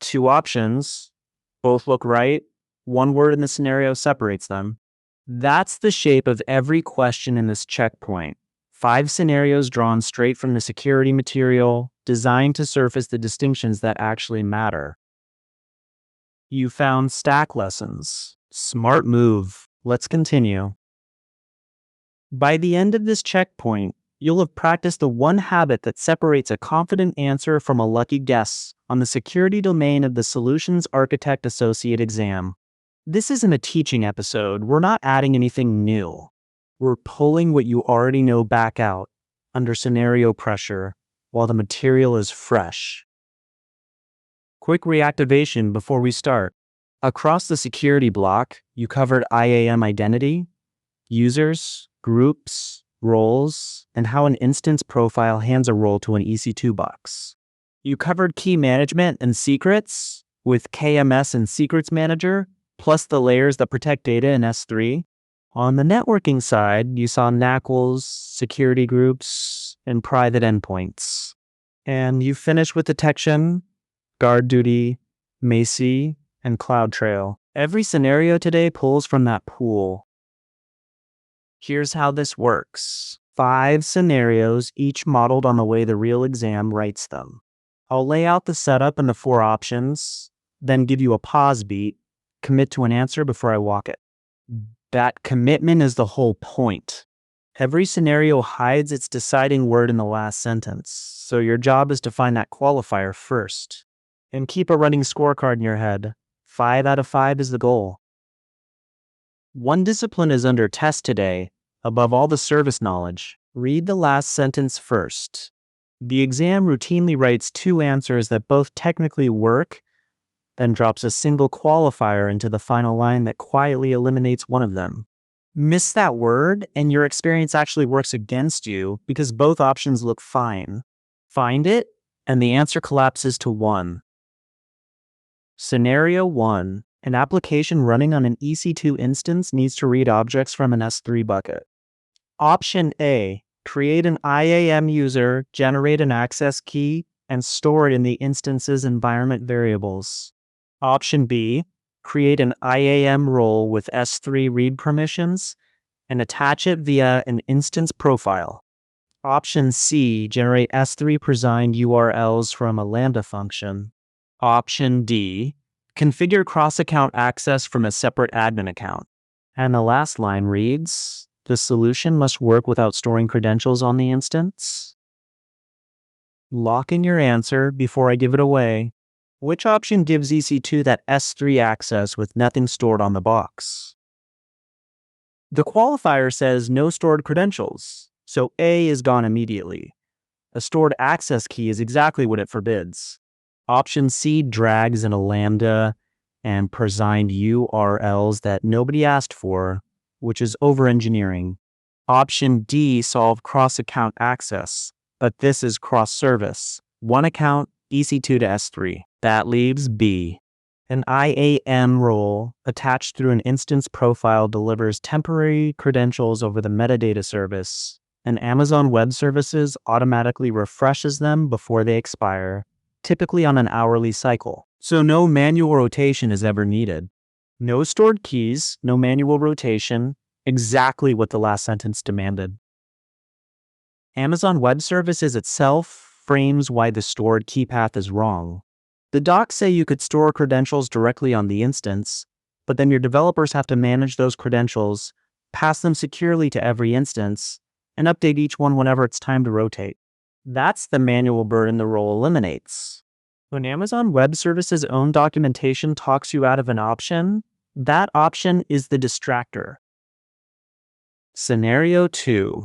Two options, both look right. One word in the scenario separates them. That's the shape of every question in this checkpoint. 5 scenarios drawn straight from the security material, designed to surface the distinctions that actually matter. You found stack lessons. Smart move. Let's continue. By the end of this checkpoint, you'll have practiced the one habit that separates a confident answer from a lucky guess on the security domain of the Solutions Architect Associate exam. This isn't a teaching episode. We're not adding anything new. We're pulling what you already know back out under scenario pressure while the material is fresh. Quick reactivation before we start. Across the security block, you covered IAM identity, users, groups, roles, and how an instance profile hands a role to an EC2 box. You covered key management and secrets with KMS and Secrets Manager, plus the layers that protect data in S3. On the networking side, you saw NACLs, security groups, and private endpoints. And you finished with detection, GuardDuty, Macie, and CloudTrail. Every scenario today pulls from that pool. Here's how this works. 5 scenarios, each modeled on the way the real exam writes them. I'll lay out the setup and the 4 options, then give you a pause beat, commit to an answer before I walk it. That commitment is the whole point. Every scenario hides its deciding word in the last sentence, so your job is to find that qualifier first. And keep a running scorecard in your head. 5 out of 5 is the goal. One discipline is under test today, above all the service knowledge. Read the last sentence first. The exam routinely writes 2 answers that both technically work, then drops a single qualifier into the final line that quietly eliminates one of them. Miss that word, and your experience actually works against you because both options look fine. Find it, and the answer collapses to 1. Scenario 1. An application running on an EC2 instance needs to read objects from an S3 bucket. Option A. Create an IAM user, generate an access key, and store it in the instance's environment variables. Option B. Create an IAM role with S3 read permissions and attach it via an instance profile. Option C. Generate S3 presigned URLs from a Lambda function. Option D. Configure cross-account access from a separate admin account. And the last line reads, the solution must work without storing credentials on the instance. Lock in your answer before I give it away. Which option gives EC2 that S3 access with nothing stored on the box? The qualifier says no stored credentials, so A is gone immediately. A stored access key is exactly what it forbids. Option C drags in a Lambda and presigned URLs that nobody asked for, which is over-engineering. Option D solved cross-account access, but this is cross-service. One account, EC2 to S3. That leaves B. An IAM role attached through an instance profile delivers temporary credentials over the metadata service, and Amazon Web Services automatically refreshes them before they expire, typically on an hourly cycle. So no manual rotation is ever needed. No stored keys, no manual rotation, exactly what the last sentence demanded. Amazon Web Services itself frames why the stored key path is wrong. The docs say you could store credentials directly on the instance, but then your developers have to manage those credentials, pass them securely to every instance, and update each one whenever it's time to rotate. That's the manual burden the role eliminates. When Amazon Web Services' own documentation talks you out of an option, that option is the distractor. Scenario 2.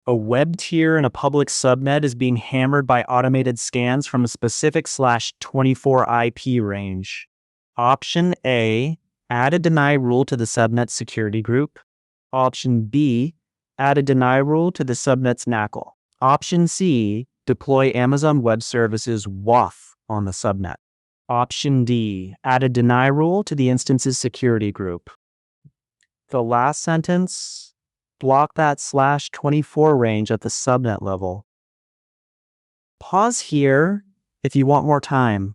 A web tier in a public subnet is being hammered by automated scans from a specific /24 IP range. Option A. Add a deny rule to the subnet security group. Option B. Add a deny rule to the subnet's NACL. Option C. Deploy Amazon Web Services WAF on the subnet. Option D. Add a deny rule to the instance's security group. The last sentence, block that /24 range at the subnet level. Pause here if you want more time.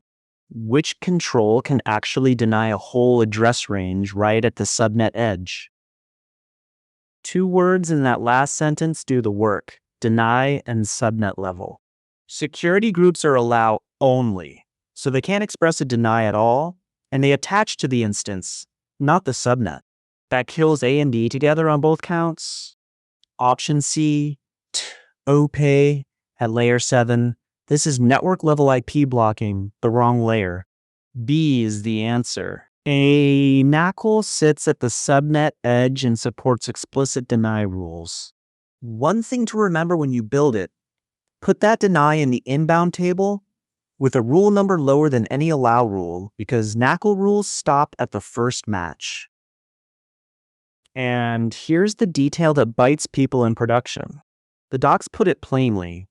which control can actually deny a whole address range right at the subnet edge? 2 words in that last sentence do the work: deny and subnet level. Security groups are allow only, so they can't express a deny at all, and they attach to the instance, not the subnet. That kills A and D together on both counts. Option C, OPay at layer 7. This is network level IP blocking, the wrong layer. B is the answer. A NACL sits at the subnet edge and supports explicit deny rules. One thing to remember when you build it: put that deny in the inbound table with a rule number lower than any allow rule, because NACL rules stop at the first match. And here's the detail that bites people in production. The docs put it plainly: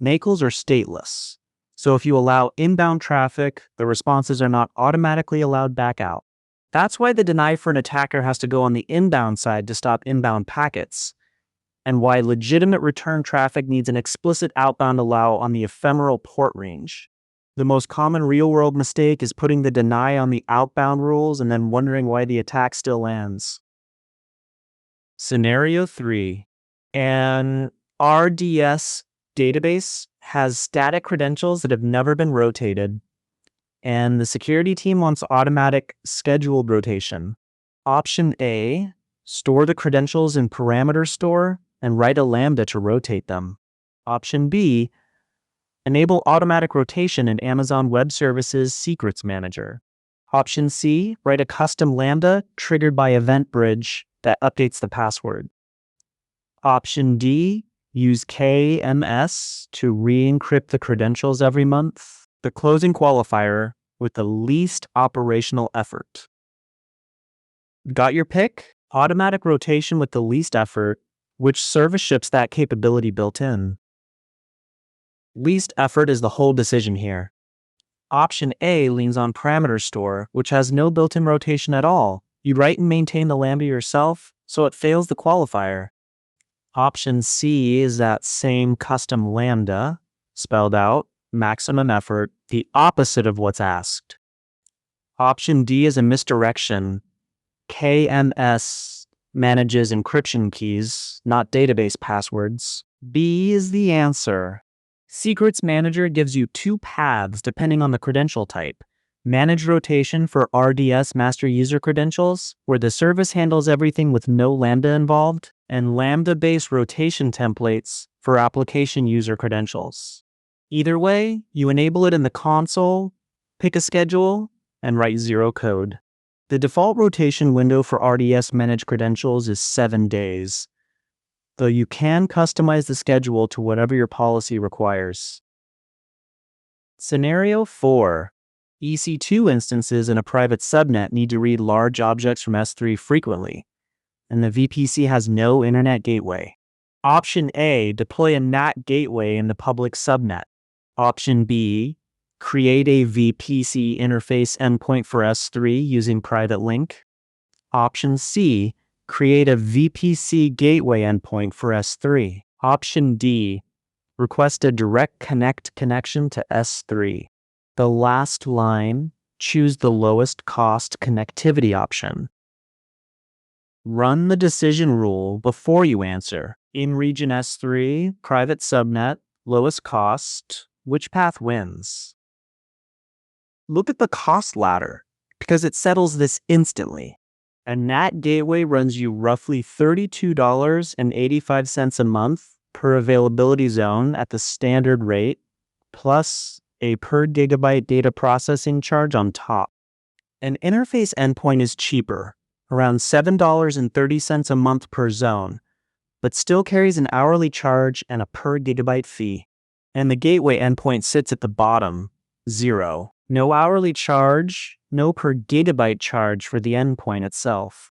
NACLs are stateless. So if you allow inbound traffic, the responses are not automatically allowed back out. That's why the deny for an attacker has to go on the inbound side to stop inbound packets, and why legitimate return traffic needs an explicit outbound allow on the ephemeral port range. The most common real-world mistake is putting the deny on the outbound rules and then wondering why the attack still lands. Scenario 3. An RDS database has static credentials that have never been rotated, and the security team wants automatic scheduled rotation. Option A, store the credentials in parameter store and write a lambda to rotate them. Option B, enable automatic rotation in Amazon Web Services Secrets Manager. Option C, write a custom lambda triggered by Event Bridge that updates the password. Option D, use KMS to re-encrypt the credentials every month. The closing qualifier with the least operational effort. Got your pick? Automatic rotation with the least effort. Which service ships that capability built in? Least effort is the whole decision here. Option A leans on parameter store, which has no built-in rotation at all. You write and maintain the lambda yourself, so it fails the qualifier. Option C is that same custom lambda, spelled out, maximum effort, the opposite of what's asked. Option D is a misdirection. KMS manages encryption keys, not database passwords. B is the answer. Secrets Manager gives you 2 paths depending on the credential type. Manage rotation for RDS master user credentials, where the service handles everything with no lambda involved, and lambda-based rotation templates for application user credentials. Either way, you enable it in the console, pick a schedule, and write 0 code. The default rotation window for RDS managed credentials is 7 days, though you can customize the schedule to whatever your policy requires. Scenario 4. EC2 instances in a private subnet need to read large objects from S3 frequently, and the VPC has no internet gateway. Option A, deploy a NAT gateway in the public subnet. Option B, create a VPC interface endpoint for S3 using private link. Option C, create a VPC gateway endpoint for S3. Option D, request a direct connect connection to S3. The last line, choose the lowest cost connectivity option. Run the decision rule before you answer. In region S3, private subnet, lowest cost, which path wins? Look at the cost ladder, because it settles this instantly. A NAT gateway runs you roughly $32.85 a month per availability zone at the standard rate, plus a per gigabyte data processing charge on top. An interface endpoint is cheaper, around $7.30 a month per zone, but still carries an hourly charge and a per gigabyte fee. And the gateway endpoint sits at the bottom, 0. No hourly charge, no per gigabyte charge for the endpoint itself.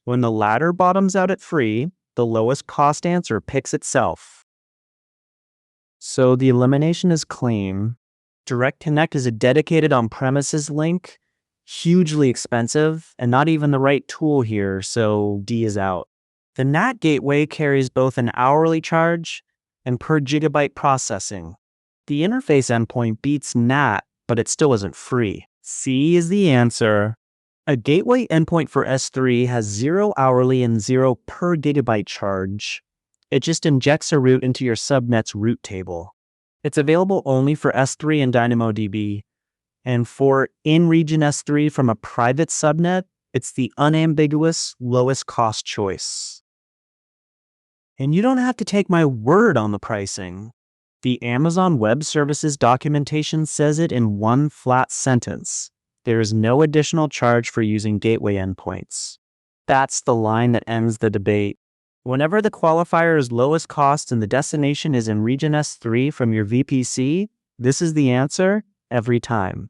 When the latter bottoms out at free, the lowest cost answer picks itself. So the elimination is clean. Direct Connect is a dedicated on-premises link, hugely expensive, and not even the right tool here, so D is out. The NAT gateway carries both an hourly charge and per gigabyte processing. The interface endpoint beats NAT, but it still isn't free. C is the answer. A gateway endpoint for S3 has 0 hourly and 0 per gigabyte charge. It just injects a route into your subnet's route table. It's available only for S3 and DynamoDB. And for in-region S3 from a private subnet, it's the unambiguous lowest cost choice. And you don't have to take my word on the pricing. The Amazon Web Services documentation says it in one flat sentence. There is no additional charge for using gateway endpoints. That's the line that ends the debate. Whenever the qualifier is lowest cost and the destination is in region S3 from your VPC, this is the answer every time.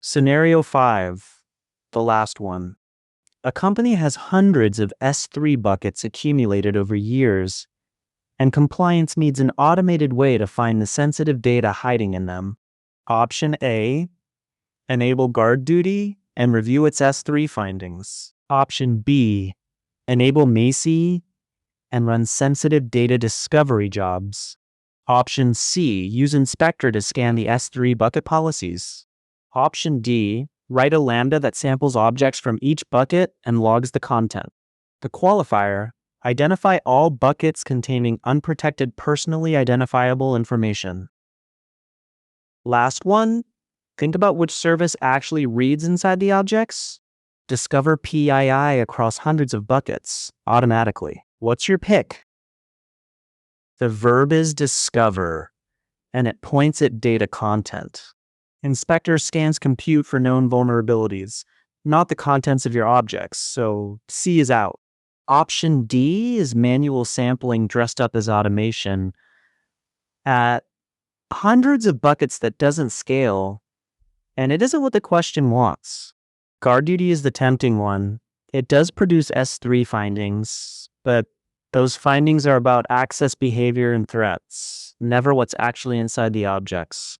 Scenario 5, the last one. A company has hundreds of S3 buckets accumulated over years, and compliance needs an automated way to find the sensitive data hiding in them. Option A, enable GuardDuty and review its S3 findings. Option B, enable Macie and run sensitive data discovery jobs. Option C, use Inspector to scan the S3 bucket policies. Option D, write a lambda that samples objects from each bucket and logs the content. The qualifier, identify all buckets containing unprotected personally identifiable information. Last one, think about which service actually reads inside the objects. Discover PII across hundreds of buckets automatically. What's your pick? The verb is discover, and it points at data content. Inspector scans compute for known vulnerabilities, not the contents of your objects, so C is out. Option D is manual sampling dressed up as automation. At hundreds of buckets that doesn't scale, and it isn't what the question wants. GuardDuty is the tempting one. It does produce S3 findings, but those findings are about access behavior and threats, never what's actually inside the objects.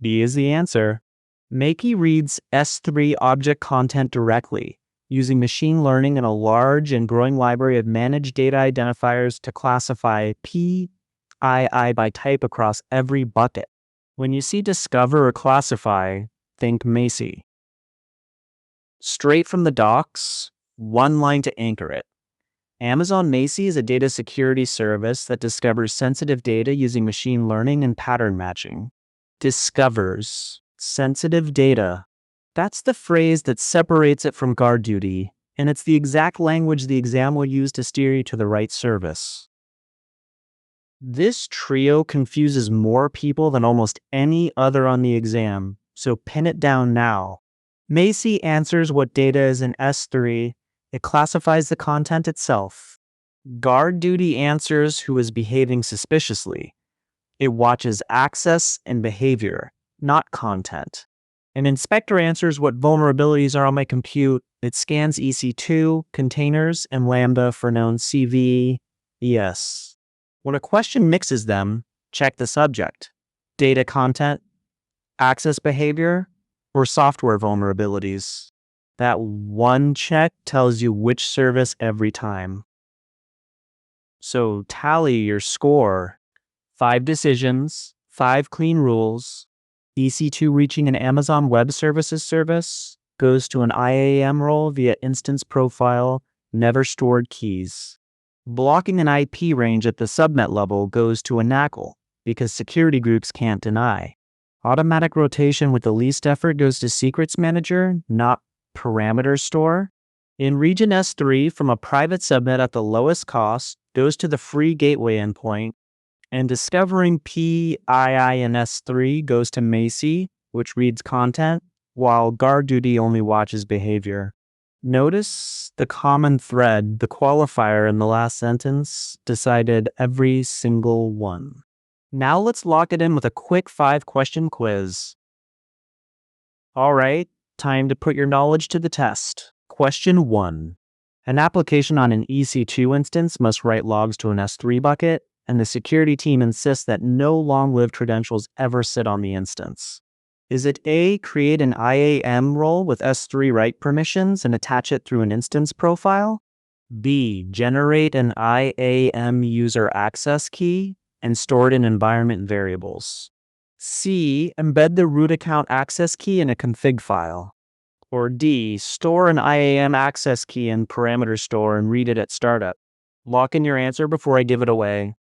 B is the answer. Macie reads S3 object content directly, using machine learning and a large and growing library of managed data identifiers to classify PII by type across every bucket. When you see discover or classify, think Macie. Straight from the docs, one line to anchor it. Amazon Macie is a data security service that discovers sensitive data using machine learning and pattern matching. Discovers sensitive data. That's the phrase that separates it from GuardDuty, and it's the exact language the exam will use to steer you to the right service. This trio confuses more people than almost any other on the exam, so pin it down now. Macie answers what data is in S3. It classifies the content itself. GuardDuty answers who is behaving suspiciously. It watches access and behavior, not content. And Inspector answers what vulnerabilities are on my compute. It scans EC2, containers, and Lambda for known CVEs. When a question mixes them, check the subject. Data content, access behavior, or software vulnerabilities. That one check tells you which service every time. So tally your score. 5 decisions, 5 clean rules. EC2 reaching an Amazon Web Services service goes to an IAM role via instance profile, never stored keys. Blocking an IP range at the subnet level goes to a NACL because security groups can't deny. Automatic rotation with the least effort goes to Secrets Manager, not Parameter Store. In region S3 from a private subnet at the lowest cost goes to the free gateway endpoint. And discovering PII in S3 goes to Macie, which reads content, while GuardDuty only watches behavior. Notice the common thread, the qualifier in the last sentence, decided every single one. Now let's lock it in with a quick 5-question quiz. All right, time to put your knowledge to the test. Question 1. An application on an EC2 instance must write logs to an S3 bucket, and the security team insists that no long-lived credentials ever sit on the instance. Is it A, create an IAM role with S3 write permissions and attach it through an instance profile? B, generate an IAM user access key and store it in environment variables? C. Embed the root account access key in a config file. Or D. Store an IAM access key in parameter store and read it at startup. Lock in your answer before I give it away.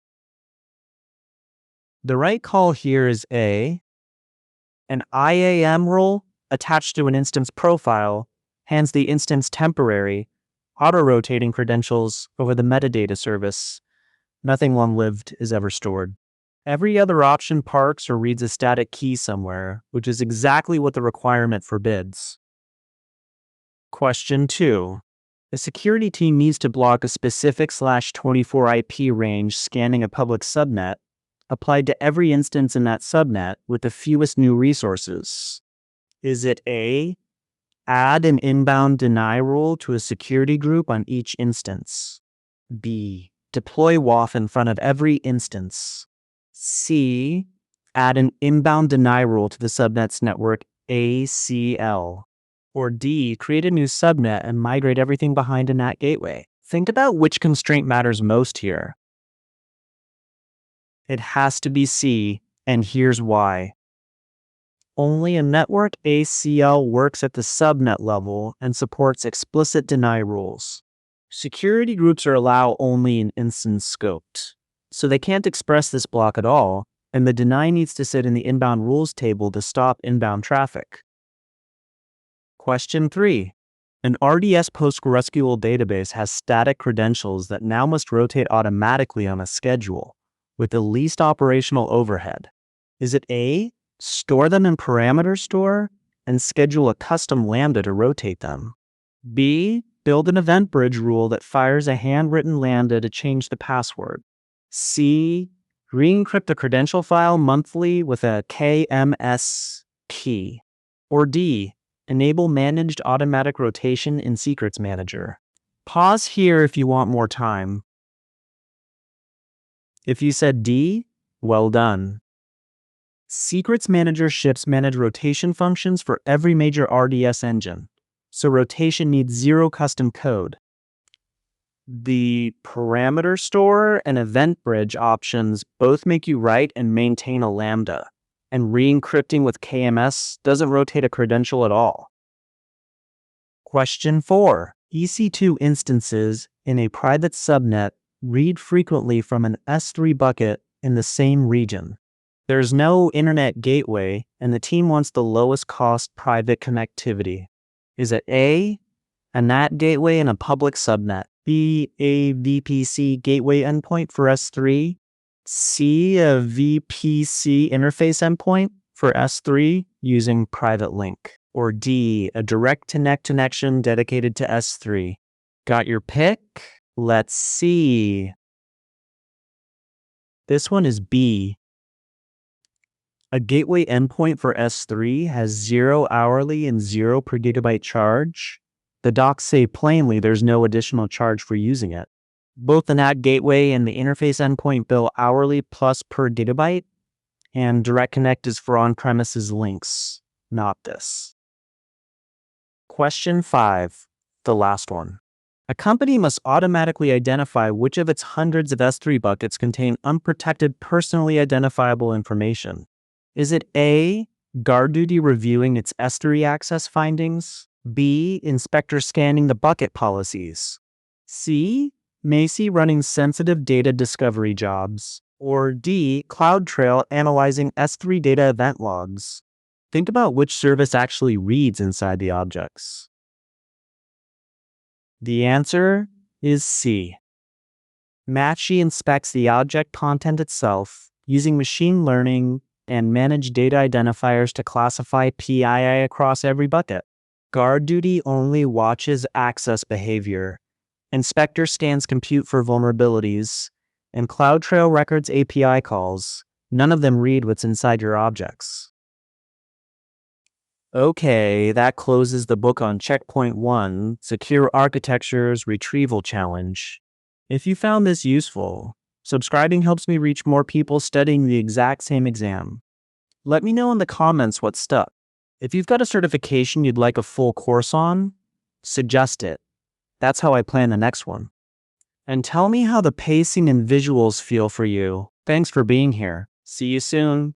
The right call here is A. An IAM role attached to an instance profile hands the instance temporary, auto-rotating credentials over the metadata service. Nothing long-lived is ever stored. Every other option parks or reads a static key somewhere, which is exactly what the requirement forbids. Question 2. A security team needs to block a specific /24 IP range scanning a public subnet applied to every instance in that subnet with the fewest new resources. Is it A. Add an inbound deny rule to a security group on each instance? B. Deploy WAF in front of every instance? C. Add an inbound deny rule to the subnet's network ACL? Or D. Create a new subnet and migrate everything behind a NAT gateway? Think about which constraint matters most here. It has to be C, and here's why. Only a network ACL works at the subnet level and supports explicit deny rules. Security groups are allowed only in instance scoped, so they can't express this block at all, and the deny needs to sit in the inbound rules table to stop inbound traffic. Question 3. An RDS PostgreSQL database has static credentials that now must rotate automatically on a schedule, with the least operational overhead. Is it A. Store them in parameter store and schedule a custom lambda to rotate them? B. Build an event bridge rule that fires a handwritten lambda to change the password? C. Re-encrypt the credential file monthly with a KMS key? Or D. Enable managed automatic rotation in Secrets Manager? Pause here if you want more time. If you said D, well done. Secrets Manager ships managed rotation functions for every major RDS engine, so rotation needs zero custom code. The parameter store and event bridge options both make you write and maintain a lambda, and re-encrypting with KMS doesn't rotate a credential at all. Question 4. EC2 instances in a private subnet read frequently from an S3 bucket in the same region. There's no internet gateway, and the team wants the lowest cost private connectivity. Is it A. a NAT gateway in a public subnet? B. a VPC gateway endpoint for S3? C. a VPC interface endpoint for S3 using private link? Or D. a direct connect connection dedicated to S3? Got your pick? Let's see. This one is B. A gateway endpoint for S3 has 0 hourly and 0 per gigabyte charge. The docs say plainly there's no additional charge for using it. Both the NAT gateway and the interface endpoint bill hourly plus per gigabyte, and Direct Connect is for on-premises links, not this. Question 5, the last one. A company must automatically identify which of its hundreds of S3 buckets contain unprotected personally identifiable information. Is it A. GuardDuty reviewing its S3 access findings? B. Inspector scanning the bucket policies? C. Macie running sensitive data discovery jobs? Or D. CloudTrail analyzing S3 data event logs? Think about which service actually reads inside the objects. The answer is C. Macie inspects the object content itself using machine learning and managed data identifiers to classify PII across every bucket. GuardDuty only watches access behavior. Inspector scans compute for vulnerabilities, and CloudTrail records API calls. None of them read what's inside your objects. Okay, that closes the book on Checkpoint 1, Secure Architecture's Retrieval Challenge. If you found this useful, subscribing helps me reach more people studying the exact same exam. Let me know in the comments what stuck. If you've got a certification you'd like a full course on, suggest it. That's how I plan the next one. And tell me how the pacing and visuals feel for you. Thanks for being here. See you soon.